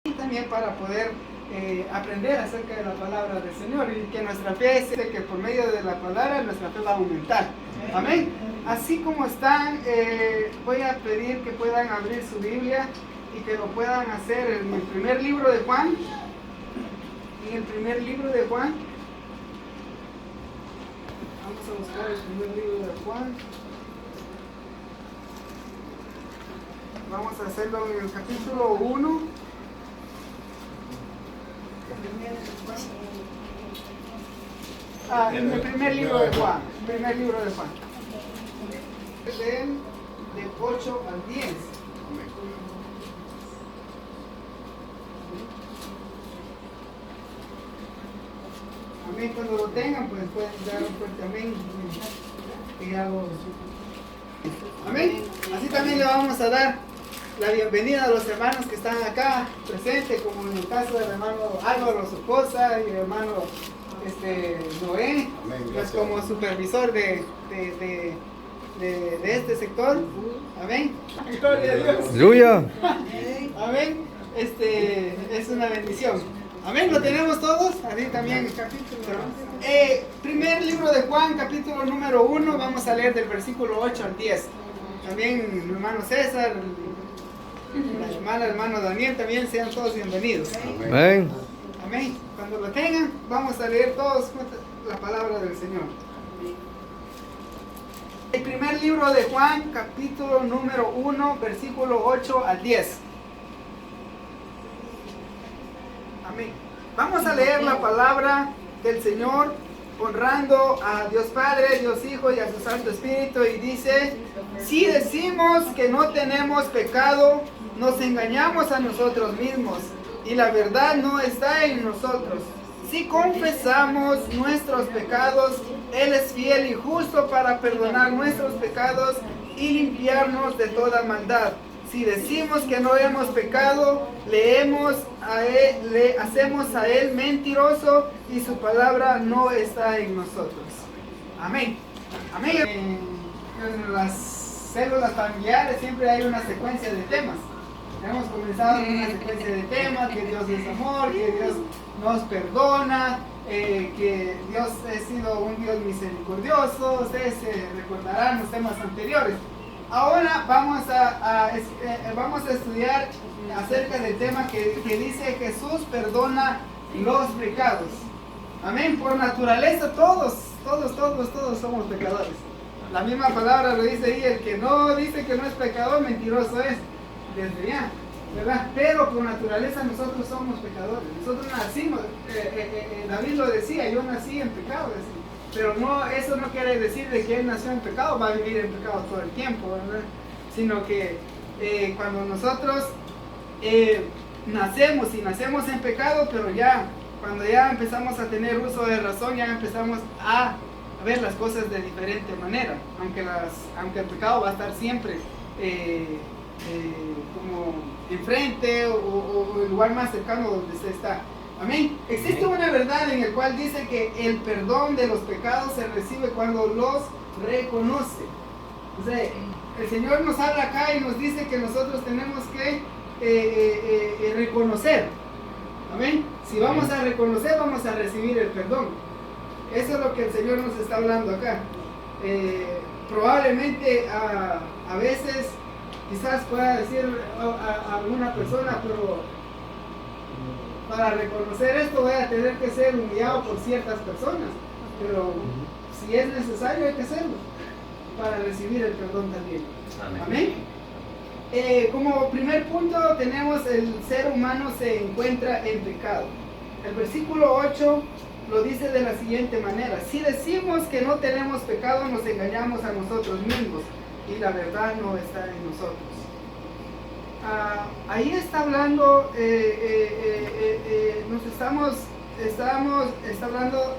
y también para poder aprender acerca de la palabra del Señor, y que nuestra fe sea que por medio de la palabra nuestra fe va a aumentar. Amén. Así como están, voy a pedir que puedan abrir su Biblia y que lo puedan hacer en el primer libro de Juan. En el primer libro de Juan. Vamos a buscar el primer libro de Juan. Vamos a hacerlo en el capítulo 1. En el primer libro de Juan. Primer libro de Juan. Leen de 8 al 10. Amén. Cuando lo tengan, pues pueden dar un fuerte amén. Amén. Así también le vamos a dar la bienvenida a los hermanos que están acá presentes, como en el caso del hermano Álvaro, su esposa, y el hermano Noé, pues como supervisor de este sector. Amén. Gloria a Dios. Aleluya. Amén. Es una bendición. Amén. ¿Lo tenemos todos? Así también. Primer libro de Juan, capítulo número 1. Vamos a leer del versículo 8 al 10. También el hermano César, la hermano Daniel, también sean todos bienvenidos. Amén. Amén. Cuando lo tengan, vamos a leer todos la palabra del Señor. El primer libro de Juan, capítulo número 1, versículo 8 al 10. Amén. Vamos a leer la palabra del Señor, honrando a Dios Padre, Dios Hijo y a su Santo Espíritu, y dice: si decimos que no tenemos pecado, nos engañamos a nosotros mismos, y la verdad no está en nosotros. Si confesamos nuestros pecados, Él es fiel y justo para perdonar nuestros pecados y limpiarnos de toda maldad. Si decimos que no hemos pecado, le hacemos a Él mentiroso, y su palabra no está en nosotros. Amén. Amén. En las células familiares siempre hay una secuencia de temas. Hemos comenzado con una secuencia de temas: que Dios es amor, que Dios nos perdona, que Dios ha sido un Dios misericordioso. Ustedes se recordarán los temas anteriores. Ahora vamos a estudiar acerca del tema que dice: Jesús perdona los pecados. Amén. Por naturaleza todos somos pecadores. La misma palabra lo dice ahí: el que no dice que no es pecador, mentiroso es. Desde ya, ¿verdad? Pero por naturaleza nosotros somos pecadores. Nosotros nacimos, David lo decía: yo nací en pecado, decía. Pero no, eso no quiere decir de que él nació en pecado, va a vivir en pecado todo el tiempo, ¿verdad? Sino que cuando nosotros nacemos en pecado, pero ya cuando ya empezamos a tener uso de razón, ya empezamos a ver las cosas de diferente manera, aunque el pecado va a estar siempre como enfrente o el lugar más cercano donde se está. Amén. Existe una verdad en la cual dice que el perdón de los pecados se recibe cuando los reconoce. O sea, el Señor nos habla acá y nos dice que nosotros tenemos que reconocer. Amén. Si vamos a reconocer, vamos a recibir el perdón. Eso es lo que el Señor nos está hablando acá. Probablemente a veces quizás pueda decir a alguna persona: pero para reconocer esto voy a tener que ser humillado por ciertas personas. Pero si es necesario, hay que hacerlo para recibir el perdón también. Amén. Como primer punto tenemos: el ser humano se encuentra en pecado. El versículo 8 lo dice de la siguiente manera: si decimos que no tenemos pecado, nos engañamos a nosotros mismos, y la verdad no está en nosotros. Ahí está hablando, está hablando: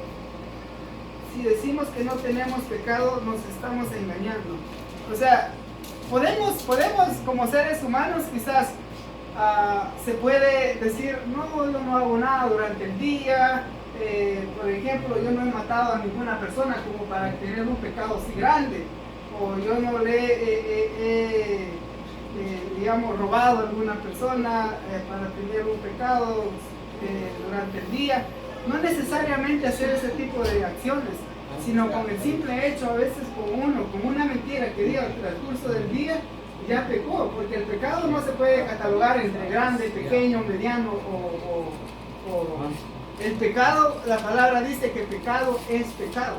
si decimos que no tenemos pecado, nos estamos engañando. O sea, podemos como seres humanos quizás se puede decir: no, yo no hago nada durante el día. Por ejemplo, yo no he matado a ninguna persona como para tener un pecado así grande, o yo no le digamos, robado a alguna persona para tener un pecado durante el día. No necesariamente hacer ese tipo de acciones, sino con el simple hecho, a veces con una mentira que diga el transcurso del día, ya pecó, porque el pecado no se puede catalogar entre grande, pequeño, mediano el pecado, la palabra dice que pecado es pecado.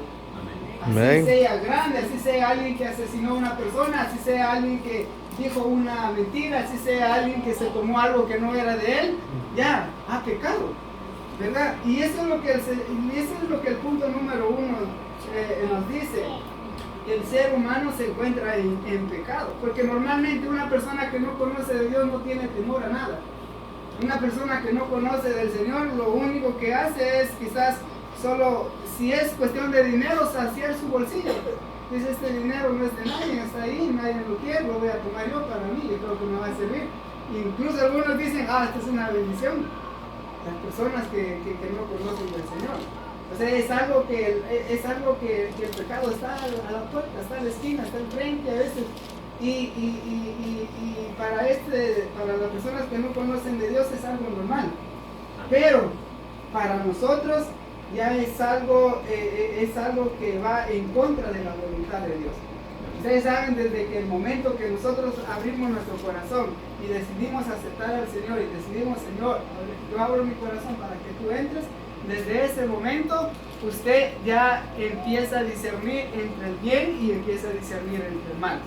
Así sea grande, así sea alguien que asesinó a una persona, así sea alguien que dijo una mentira, así sea alguien que se tomó algo que no era de él, ya ha pecado, ¿verdad? Y eso es lo que el punto número 1 nos dice. El ser humano se encuentra en pecado, porque normalmente una persona que no conoce de Dios no tiene temor a nada. Una persona que no conoce del Señor, lo único que hace es quizás solo, si es cuestión de dinero, saciar su bolsillo. Dice, este dinero no es de nadie, está ahí, nadie lo quiere, lo voy a tomar yo para mí, yo creo que me va a servir. Incluso algunos dicen, esta es una bendición. Las personas que no conocen del Señor. O sea, es algo que el pecado está a la puerta, está a la esquina, está enfrente a veces. Y para las personas que no conocen de Dios es algo normal. Pero para nosotros ya es algo que va en contra de la voluntad de Dios. Ustedes saben, desde que el momento que nosotros abrimos nuestro corazón y decidimos aceptar al Señor y decidimos, Señor, yo abro mi corazón para que tú entres, desde ese momento usted ya empieza a discernir entre el bien y empieza a discernir entre el mal.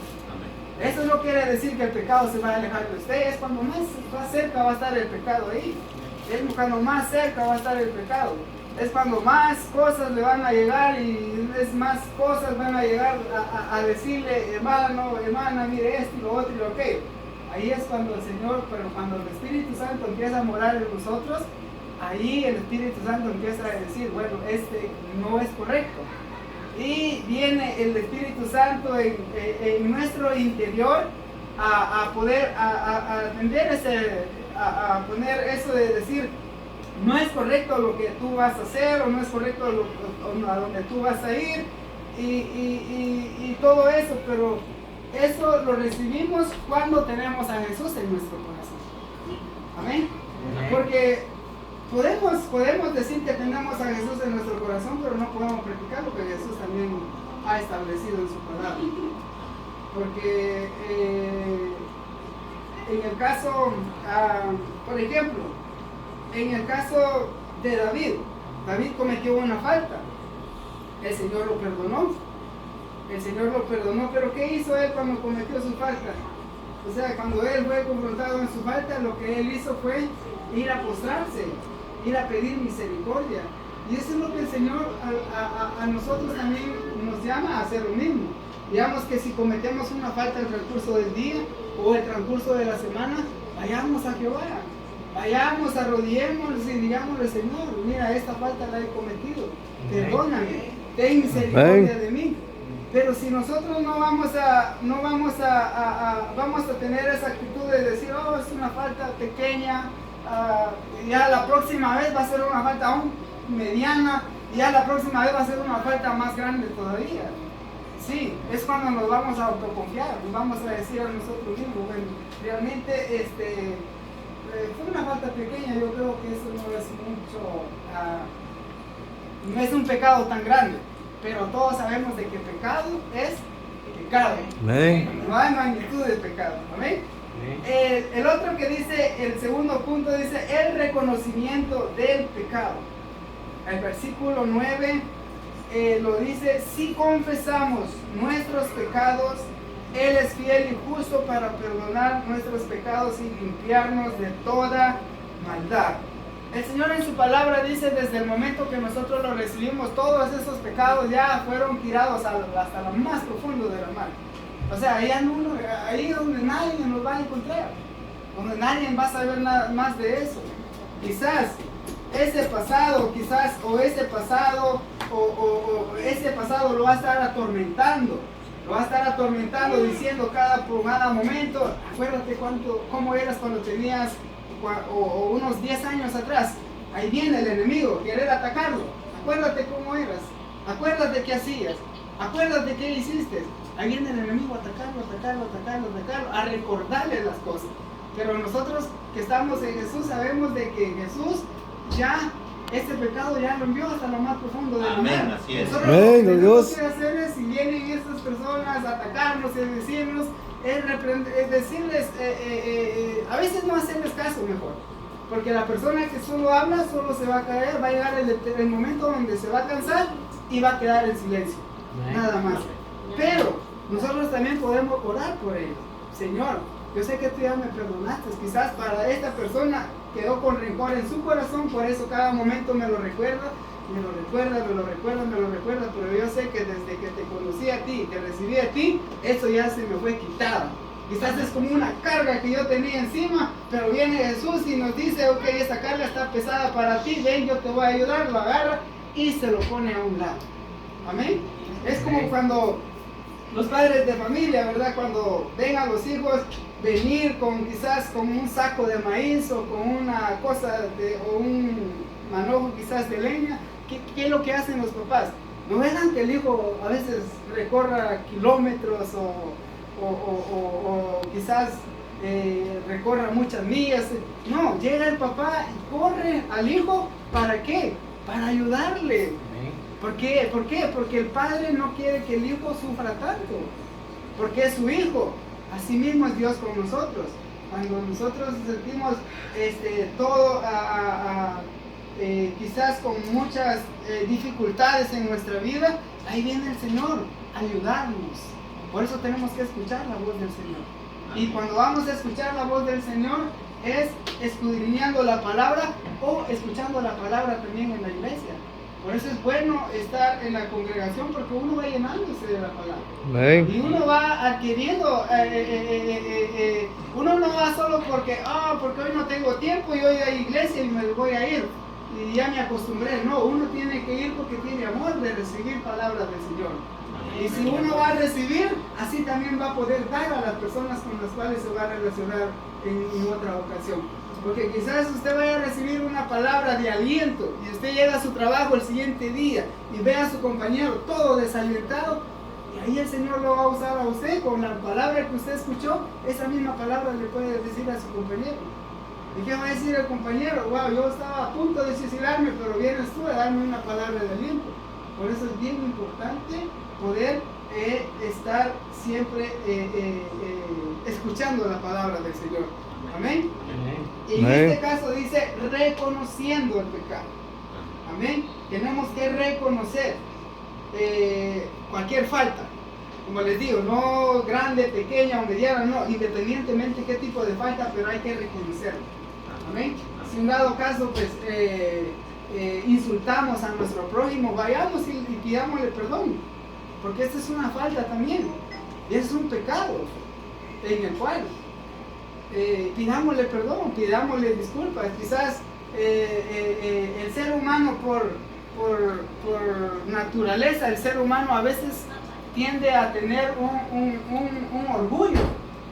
Eso no quiere decir que el pecado se va a alejar de usted, es cuando más cerca va a estar el pecado ahí. Es cuando más cerca va a estar el pecado. Es cuando más cosas le van a llegar y más cosas van a llegar a decirle, hermano, hermana, mire esto y lo otro y lo aquello. Ahí es cuando el Señor, pero cuando el Espíritu Santo empieza a morar en nosotros, ahí el Espíritu Santo empieza a decir, bueno, este no es correcto. Y viene el Espíritu Santo en nuestro interior a poder atender a poner eso de decir, no es correcto lo que tú vas a hacer, o no es correcto a donde tú vas a ir, y todo eso, pero eso lo recibimos cuando tenemos a Jesús en nuestro corazón. Amén. Porque podemos decir que tenemos a Jesús en nuestro corazón, pero no podemos practicar lo que Jesús también ha establecido en su palabra. Porque en el caso, por ejemplo, en el caso de David cometió una falta. El Señor lo perdonó, pero ¿qué hizo él cuando cometió su falta? O sea, cuando él fue confrontado en su falta, lo que él hizo fue ir a postrarse, ir a pedir misericordia. Y eso es lo que el Señor a nosotros también nos llama a hacer lo mismo. Digamos que si cometemos una falta en el transcurso del día o el transcurso de la semana, vayamos a Jehová. Vayamos, arrodillémonos y digámosle, Señor, mira, esta falta la he cometido, perdóname, ten misericordia de mí. Pero si nosotros vamos a tener esa actitud de decir, es una falta pequeña, ya la próxima vez va a ser una falta aún mediana, y ya la próxima vez va a ser una falta más grande todavía. Sí, es cuando nos vamos a autoconfiar, nos vamos a decir a nosotros mismos, bueno, realmente fue una falta pequeña, yo creo que eso no es mucho, no es un pecado tan grande, pero todos sabemos de que pecado es pecado. Amén. No hay magnitud de pecado. Amén. El otro que dice, el segundo punto dice, el reconocimiento del pecado. El versículo 9 lo dice, si confesamos nuestros pecados, Él es fiel y justo para perdonar nuestros pecados y limpiarnos de toda maldad. El Señor en su palabra dice, desde el momento que nosotros lo recibimos, todos esos pecados ya fueron tirados hasta lo más profundo de la mar. O sea, ahí donde nadie nos va a encontrar, donde nadie va a saber nada más de eso. Quizás ese pasado lo va a estar atormentando. Lo va a estar atormentando diciendo por cada momento, acuérdate cómo eras cuando tenías unos 10 años atrás. Ahí viene el enemigo, querer atacarlo. Acuérdate cómo eras, acuérdate qué hacías, acuérdate qué hiciste. ahí viene el enemigo a atacarlo, a recordarle las cosas. Pero nosotros que estamos en Jesús sabemos de que Jesús ya este pecado ya lo envió hasta lo más profundo del mar. Así es. Nosotros lo que tenemos que hacer es, si vienen estas personas a atacarnos y a decirnos, es decirles, a veces no hacerles caso mejor. Porque la persona que solo habla, solo se va a caer, va a llegar el momento donde se va a cansar y va a quedar en silencio. Nada más. Pero nosotros también podemos orar por ellos. Señor, yo sé que tú ya me perdonaste. Quizás para esta persona quedó con rencor en su corazón, por eso cada momento me lo recuerda, pero yo sé que desde que te conocí a ti, te recibí a ti, eso ya se me fue quitado. Quizás es como una carga que yo tenía encima, pero viene Jesús y nos dice, ok, esta carga está pesada para ti, ven, yo te voy a ayudar, lo agarra y se lo pone a un lado. Amén. Es como cuando los padres de familia, ¿verdad? Cuando ven a los hijos venir quizás con un saco de maíz o con una cosa o un manojo quizás de leña, ¿qué es lo que hacen los papás? No dejan que el hijo a veces recorra kilómetros o quizás recorra muchas millas. No, llega el papá y corre al hijo, ¿para qué? Para ayudarle. ¿Por qué? Porque el padre no quiere que el hijo sufra tanto, porque es su hijo. Así mismo es Dios con nosotros. Cuando nosotros sentimos todo quizás con muchas dificultades en nuestra vida, ahí viene el Señor a ayudarnos. Por eso tenemos que escuchar la voz del Señor. Y cuando vamos a escuchar la voz del Señor es escudriñando la palabra o escuchando la palabra también en la iglesia. Por eso es bueno estar en la congregación, porque uno va llenándose de la palabra. Y uno va adquiriendo, uno no va solo porque hoy no tengo tiempo y hoy hay iglesia y me voy a ir. Y ya me acostumbré. No, uno tiene que ir porque tiene amor de recibir palabras del Señor. Y si uno va a recibir, así también va a poder dar a las personas con las cuales se va a relacionar en otra ocasión. Porque quizás usted vaya a recibir una palabra de aliento y usted llega a su trabajo el siguiente día y ve a su compañero todo desalentado, y ahí el Señor lo va a usar a usted con la palabra que usted escuchó. Esa misma palabra le puede decir a su compañero. ¿Y qué va a decir el compañero? Wow, yo estaba a punto de suicidarme, pero vienes tú a darme una palabra de aliento. Por eso es bien importante poder estar siempre escuchando la palabra del Señor. Amén. Y en este caso dice reconociendo el pecado. Amén. Tenemos que reconocer cualquier falta. Como les digo, no grande, pequeña o mediana, no, independientemente qué tipo de falta, pero hay que reconocerlo. Amén. Si en dado caso pues insultamos a nuestro prójimo, vayamos y pidámosle perdón, porque esta es una falta también, y es un pecado en el cual pidámosle perdón, pidámosle disculpas. Quizás el ser humano por naturaleza, el ser humano a veces tiende a tener un orgullo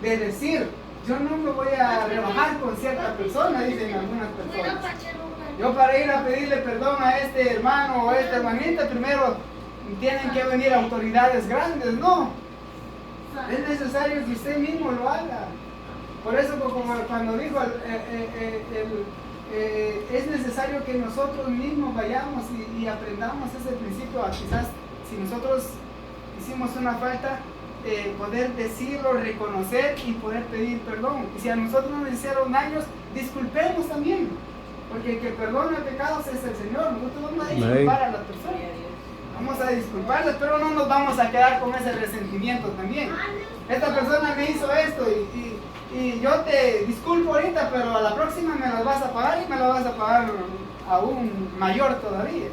de decir, yo no me voy a rebajar con cierta persona, dicen algunas personas. Yo para ir a pedirle perdón a este hermano o a esta hermanita, primero tienen que venir autoridades grandes. No, es necesario que usted mismo lo haga. Por eso, como cuando dijo, es necesario que nosotros mismos vayamos y aprendamos ese principio. Quizás si nosotros hicimos una falta, poder decirlo, reconocer y poder pedir perdón. Y si a nosotros nos hicieron daños, disculpemos también, porque el que perdona pecados es el Señor. Nosotros vamos a disculpar a las personas, vamos a disculparles, pero no nos vamos a quedar con ese resentimiento también. Esta persona me hizo esto y yo te disculpo ahorita, pero a la próxima me las vas a pagar y me las vas a pagar aún mayor todavía.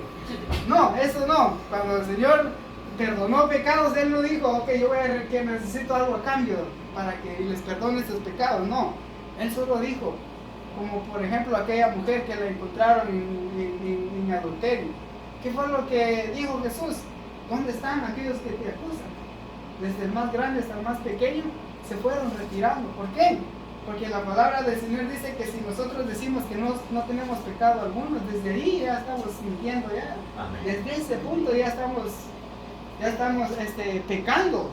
No, eso no. Cuando el Señor perdonó pecados, Él no dijo, ok, yo que necesito algo a cambio para que les perdone esos pecados. No, Él solo dijo, como por ejemplo aquella mujer que la encontraron en adulterio. ¿Qué fue lo que dijo Jesús? ¿Dónde están aquellos que te acusan? Desde el más grande hasta el más pequeño se fueron retirando. ¿Por qué? Porque la palabra del Señor dice que si nosotros decimos que no tenemos pecado alguno, desde ahí ya estamos mintiendo ya. Desde ese punto ya estamos pecando.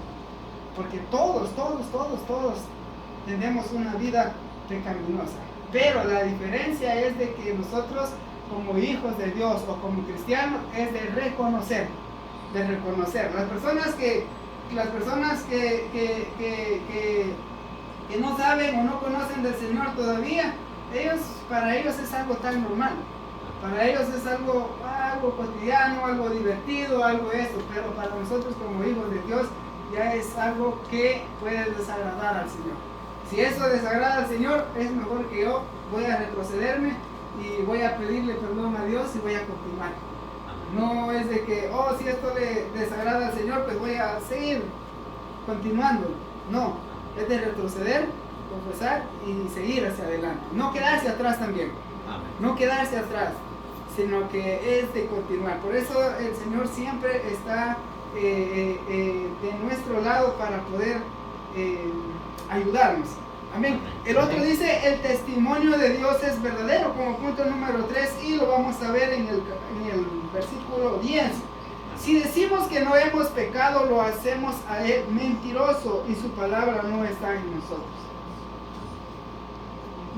porque todos tenemos una vida pecaminosa. Pero la diferencia es de que nosotros, como hijos de Dios o como cristianos, es de reconocer. Las personas que no saben o no conocen del Señor todavía, para ellos es algo tan normal. Para ellos es algo cotidiano, algo divertido, algo eso. Pero para nosotros como hijos de Dios ya es algo que puede desagradar al Señor. Si eso desagrada al Señor, es mejor que yo voy a retrocederme y voy a pedirle perdón a Dios y voy a continuar. No es de que, si esto le desagrada al Señor, pues voy a seguir continuando. No, es de retroceder, confesar y seguir hacia adelante. No quedarse atrás también. No quedarse atrás, sino que es de continuar. Por eso el Señor siempre está de nuestro lado para poder ayudarnos. Amén. El otro dice, el testimonio de Dios es verdadero, como punto número 3, y lo vamos a ver en el versículo 10. Si decimos que no hemos pecado, lo hacemos a Él mentiroso y su palabra no está en nosotros.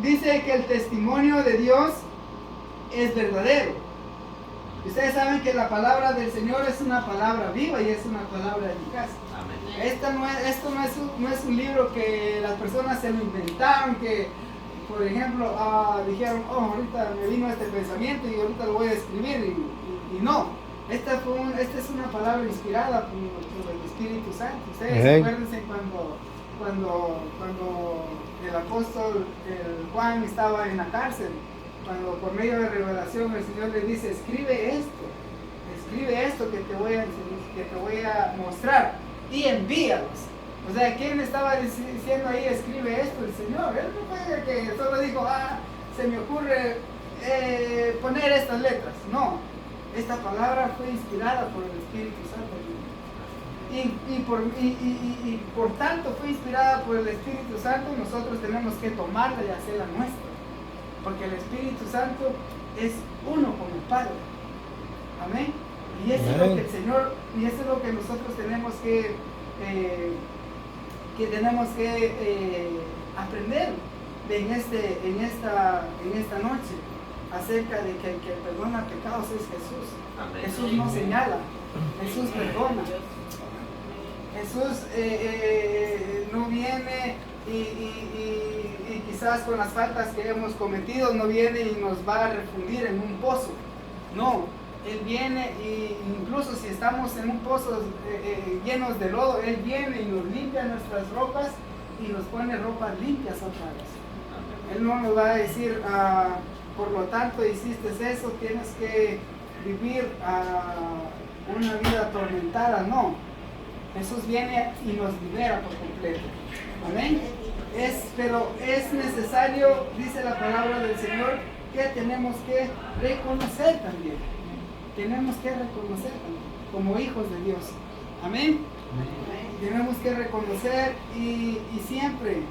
Dice que el testimonio de Dios es verdadero. Ustedes saben que la palabra del Señor es una palabra viva y es una palabra eficaz. Esto no es un libro que las personas se lo inventaron, que por ejemplo dijeron, ahorita me vino este pensamiento y ahorita lo voy a escribir, y no. Esta es una palabra inspirada por el Espíritu Santo. Ustedes acuérdense cuando el apóstol Juan estaba en la cárcel, cuando por medio de revelación el Señor le dice, escribe esto que te voy a mostrar y envíalos. O sea, ¿quién estaba diciendo ahí, escribe esto? El Señor. Él no fue que solo dijo, se me ocurre poner estas letras. No, esta palabra fue inspirada por el Espíritu Santo. Y por tanto fue inspirada por el Espíritu Santo, nosotros tenemos que tomarla y hacerla nuestra. Porque el Espíritu Santo es uno con el Padre. Amén. Y eso es lo que el Señor, y eso es lo que nosotros tenemos que aprender en esta noche, acerca de que el que perdona pecados es Jesús. Amén. Jesús no señala, Jesús perdona. Jesús no viene y quizás con las faltas que hemos cometido no viene y nos va a refundir en un pozo. No, Él viene y incluso si estamos en un pozo llenos de lodo, Él viene y nos limpia nuestras ropas y nos pone ropas limpias otra vez. Él no nos va a decir, por lo tanto hiciste eso, tienes que vivir una vida atormentada. No, Jesús viene y nos libera por completo. Amén. Pero es necesario, dice la palabra del Señor, que tenemos que reconocer también. Tenemos que reconocer también, como hijos de Dios. Amén. Tenemos que reconocer y siempre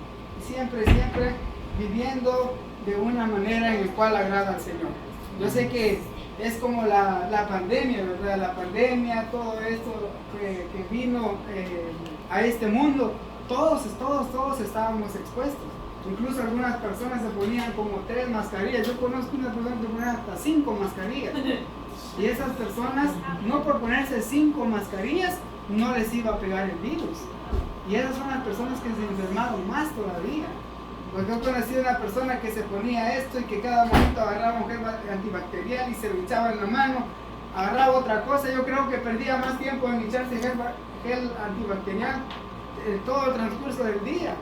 viviendo de una manera en la cual agrada al Señor. Yo sé que es como la pandemia, ¿verdad? La pandemia, todo esto que vino a este mundo, todos estábamos expuestos. Incluso algunas personas se ponían como 3 mascarillas. Yo conozco una persona que ponía hasta 5 mascarillas. Y esas personas, no por ponerse 5 mascarillas, no les iba a pegar el virus. Y esas son las personas que se enfermaron más todavía. Porque yo conocí a una persona que se ponía esto y que cada momento agarraba un gel antibacterial y se lo echaba en la mano, agarraba otra cosa. Yo creo que perdía más tiempo en echarse gel antibacterial todo el transcurso del día.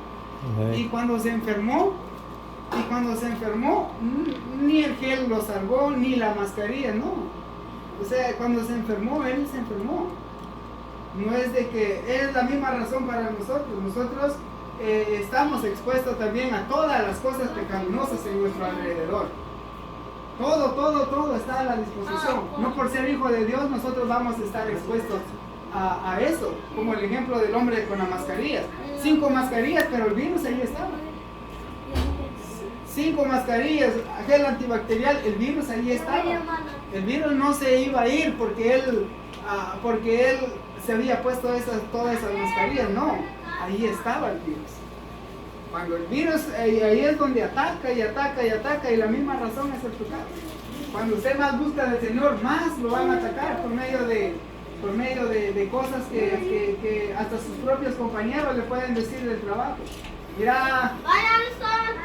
Y cuando se enfermó, ni el gel lo salvó, ni la mascarilla, no. O sea, cuando se enfermó, él se enfermó. No es de que es la misma razón para nosotros. Nosotros estamos expuestos también a todas las cosas pecaminosas en nuestro alrededor. Todo está a la disposición. No por ser hijo de Dios nosotros vamos a estar expuestos a eso, como el ejemplo del hombre con las mascarillas. 5 mascarillas, pero el virus ahí estaba. 5 mascarillas, gel antibacterial, el virus ahí estaba. El virus no se iba a ir porque él se había puesto todas esas mascarillas, no. ahí estaba el virus. Cuando el virus, ahí es donde ataca y ataca y ataca, y la misma razón es el pecado. Cuando usted más busca del Señor, más lo van a atacar por medio de cosas que hasta sus propios compañeros le pueden decir del trabajo. Mira,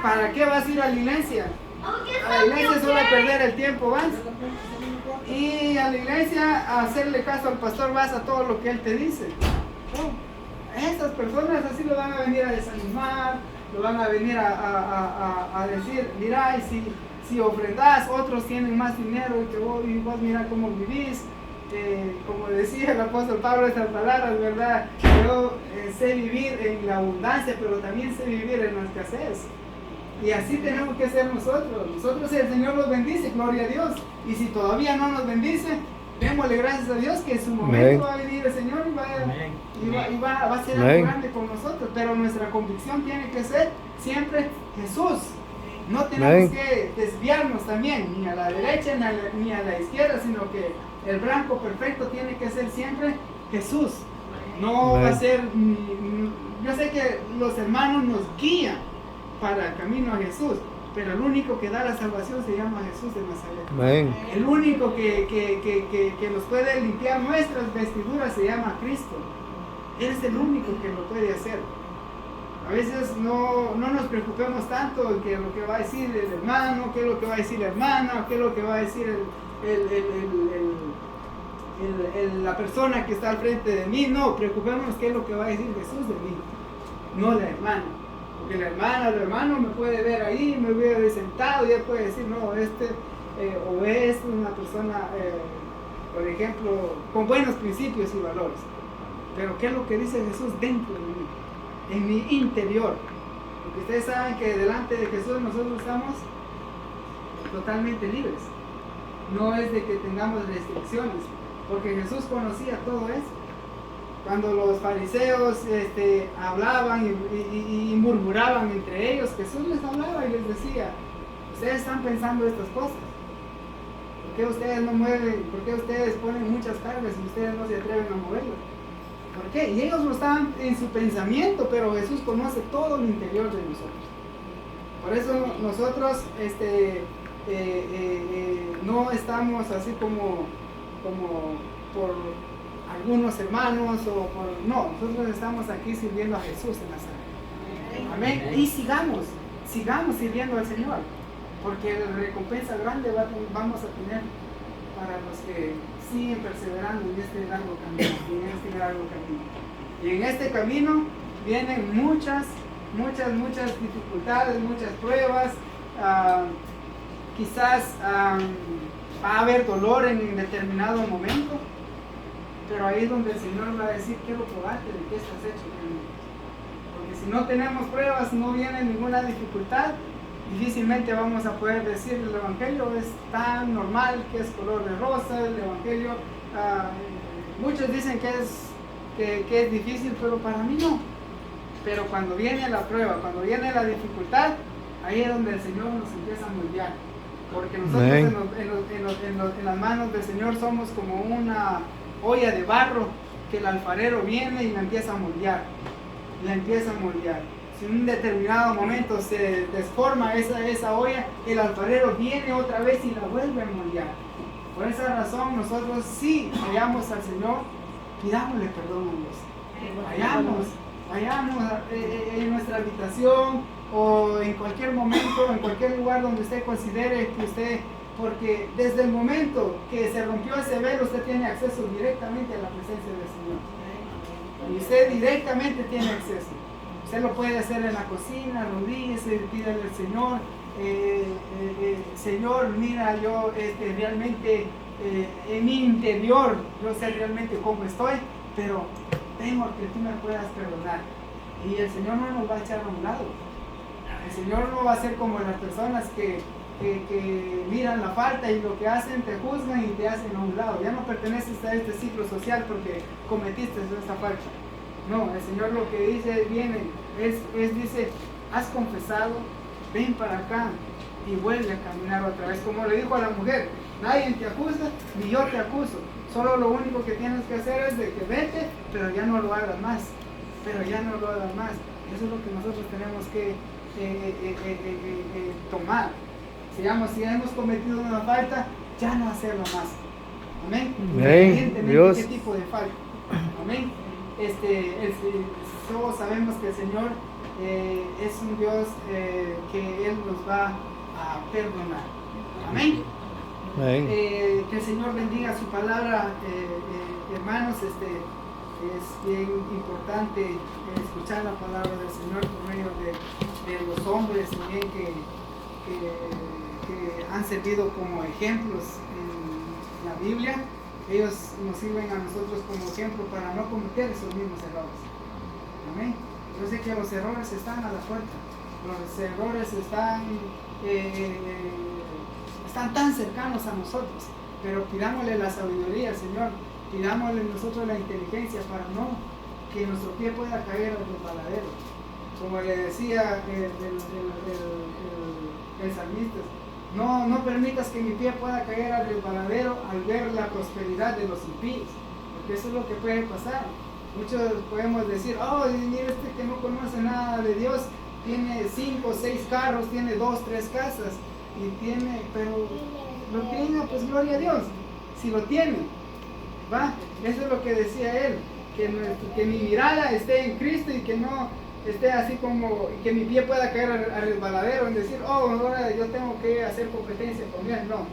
¿para qué vas a ir a la iglesia? A la iglesia solo a perder el tiempo vas. Y a la iglesia a hacerle caso al pastor vas a todo lo que él te dice. Esas personas así lo van a venir a desanimar, lo van a venir a decir, mira, y si ofrendas, otros tienen más dinero y vos mira cómo vivís. Como decía el apóstol Pablo, estas palabras, ¿verdad? Yo sé vivir en la abundancia, pero también sé vivir en la escasez. Y así tenemos que ser nosotros. Nosotros, el Señor nos bendice, gloria a Dios. Y si todavía no nos bendice, démosle gracias a Dios que en su momento va a venir el Señor y va a ser algo grande con nosotros. Pero nuestra convicción tiene que ser siempre Jesús. No tenemos que desviarnos también, ni a la derecha ni a la izquierda, sino que el blanco perfecto tiene que ser siempre Jesús. No va a ser, yo sé que los hermanos nos guían para el camino a Jesús, pero el único que da la salvación se llama Jesús de Nazaret. El único que nos puede limpiar nuestras vestiduras se llama Cristo. Él es el único que lo puede hacer. A veces no nos preocupemos tanto en que lo que va a decir el hermano, qué es lo que va a decir la hermana, qué es lo que va a decir la persona que está al frente de mí. No, preocupémonos qué es lo que va a decir Jesús de mí, no la hermana. Porque la hermana o el hermano me puede ver ahí, me ve sentado y él puede decir, no, o es una persona, por ejemplo, con buenos principios y valores. Pero ¿qué es lo que dice Jesús dentro de mí? En mi interior? Porque ustedes saben que delante de Jesús nosotros estamos totalmente libres. No es de que tengamos restricciones, porque Jesús conocía todo eso. Cuando los fariseos hablaban y murmuraban entre ellos, Jesús les hablaba y les decía, ustedes están pensando estas cosas. ¿Por qué ustedes no mueven? ¿Por qué ustedes ponen muchas cargas y ustedes no se atreven a moverlas? ¿Por qué? Y ellos no estaban en su pensamiento, pero Jesús conoce todo el interior de nosotros. Por eso nosotros no estamos así como por algunos hermanos no, nosotros estamos aquí sirviendo a Jesús en Nazaret. Amén. Y sigamos sirviendo al Señor, porque la recompensa grande vamos a tener para los que siguen perseverando en este largo camino. Y en este camino vienen muchas dificultades, muchas pruebas. Quizás va a haber dolor en determinado momento, pero ahí es donde el Señor va a decir, quiero probarte de qué estás hecho. Porque si no tenemos pruebas, no viene ninguna dificultad, difícilmente vamos a poder decir el Evangelio es tan normal, que es color de rosa, el Evangelio, muchos dicen que es difícil, pero para mí no. Pero cuando viene la prueba, cuando viene la dificultad, ahí es donde el Señor nos empieza a moldear. Porque nosotros en las manos del Señor somos como una olla de barro que el alfarero viene y la empieza a moldear. Si en un determinado momento se desforma esa olla, el alfarero viene otra vez y la vuelve a moldear. Por esa razón nosotros sí vayamos al Señor, pidámosle perdón a Dios. Vayamos en nuestra habitación o en cualquier momento, en cualquier lugar donde usted considere que usted, porque desde el momento que se rompió ese velo, usted tiene acceso directamente a la presencia del Señor. Y usted directamente tiene acceso. Usted lo puede hacer en la cocina, arrodíllese, pídale al Señor, Señor, mira, yo realmente en mi interior, yo sé realmente cómo estoy, pero tengo que tú me puedas perdonar. Y el Señor no nos va a echar a un lado. El Señor no va a ser como las personas que miran la falta y lo que hacen te juzgan y te hacen a un lado. Ya no perteneces a este ciclo social porque cometiste esa falta. No, el Señor lo que dice, dice, has confesado, ven para acá y vuelve a caminar otra vez. Como le dijo a la mujer, nadie te acusa, ni yo te acuso. Solo lo único que tienes que hacer es de que vete, pero ya no lo hagas más. pero ya no lo hagan más. Eso es lo que nosotros tenemos que tomar. Si hemos cometido una falta, ya no hacerlo más. Amén. Independientemente de qué tipo de falta. Amén. Todos sabemos que el Señor es un Dios que Él nos va a perdonar. Amén. Que el Señor bendiga su palabra, hermanos. Es bien importante escuchar la palabra del Señor por medio de los hombres también que han servido como ejemplos en la Biblia. Ellos nos sirven a nosotros como ejemplo para no cometer esos mismos errores. Amén. Yo sé que los errores están a la puerta. Los errores están tan cercanos a nosotros, pero pidámosle la sabiduría al Señor, pidámosle nosotros la inteligencia para no que nuestro pie pueda caer al resbaladero. Como le decía el salmista, no permitas que mi pie pueda caer al resbaladero al ver la prosperidad de los impíos, porque eso es lo que puede pasar. Muchos podemos decir, oh, mira que no conoce nada de Dios, tiene 5 o 6 carros, tiene 2, 3 casas, pero lo tenga, pues gloria a Dios, si lo tiene, ¿va? Eso es lo que decía él, que mi mirada esté en Cristo y que no esté así como, que mi pie pueda caer al resbaladero en decir, oh, ahora yo tengo que hacer competencia con él. No,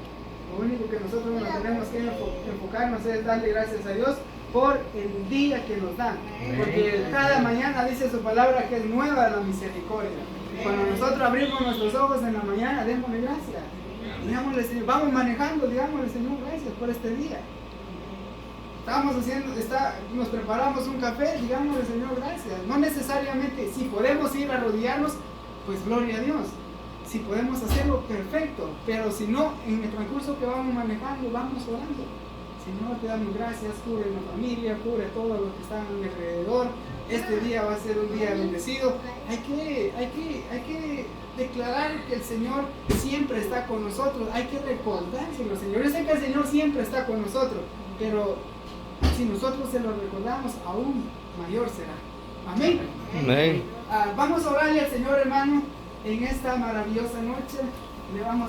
lo único que nosotros nos tenemos que enfocarnos es darle gracias a Dios por el día que nos dan, porque cada mañana dice su palabra que es nueva la misericordia. Cuando nosotros abrimos nuestros ojos en la mañana, démosle gracias, digámosle, Señor, vamos manejando, digámosle, Señor, gracias por este día. Nos preparamos un café, digámosle, Señor, gracias. No necesariamente, si podemos ir a arrodillarnos, pues gloria a Dios. Si podemos hacerlo, perfecto. Pero si no, en el transcurso que vamos manejando, vamos orando. Señor, te damos gracias, cubre la familia, cubre todo lo que está a mi alrededor. Este día va a ser un día bendecido. Hay que declarar que el Señor siempre está con nosotros. Hay que recordárselo, Señor. Yo sé que el Señor siempre está con nosotros, pero si nosotros se lo recordamos, aún mayor será. Amén. Amén. Vamos a orarle al Señor, hermano, en esta maravillosa noche. Le vamos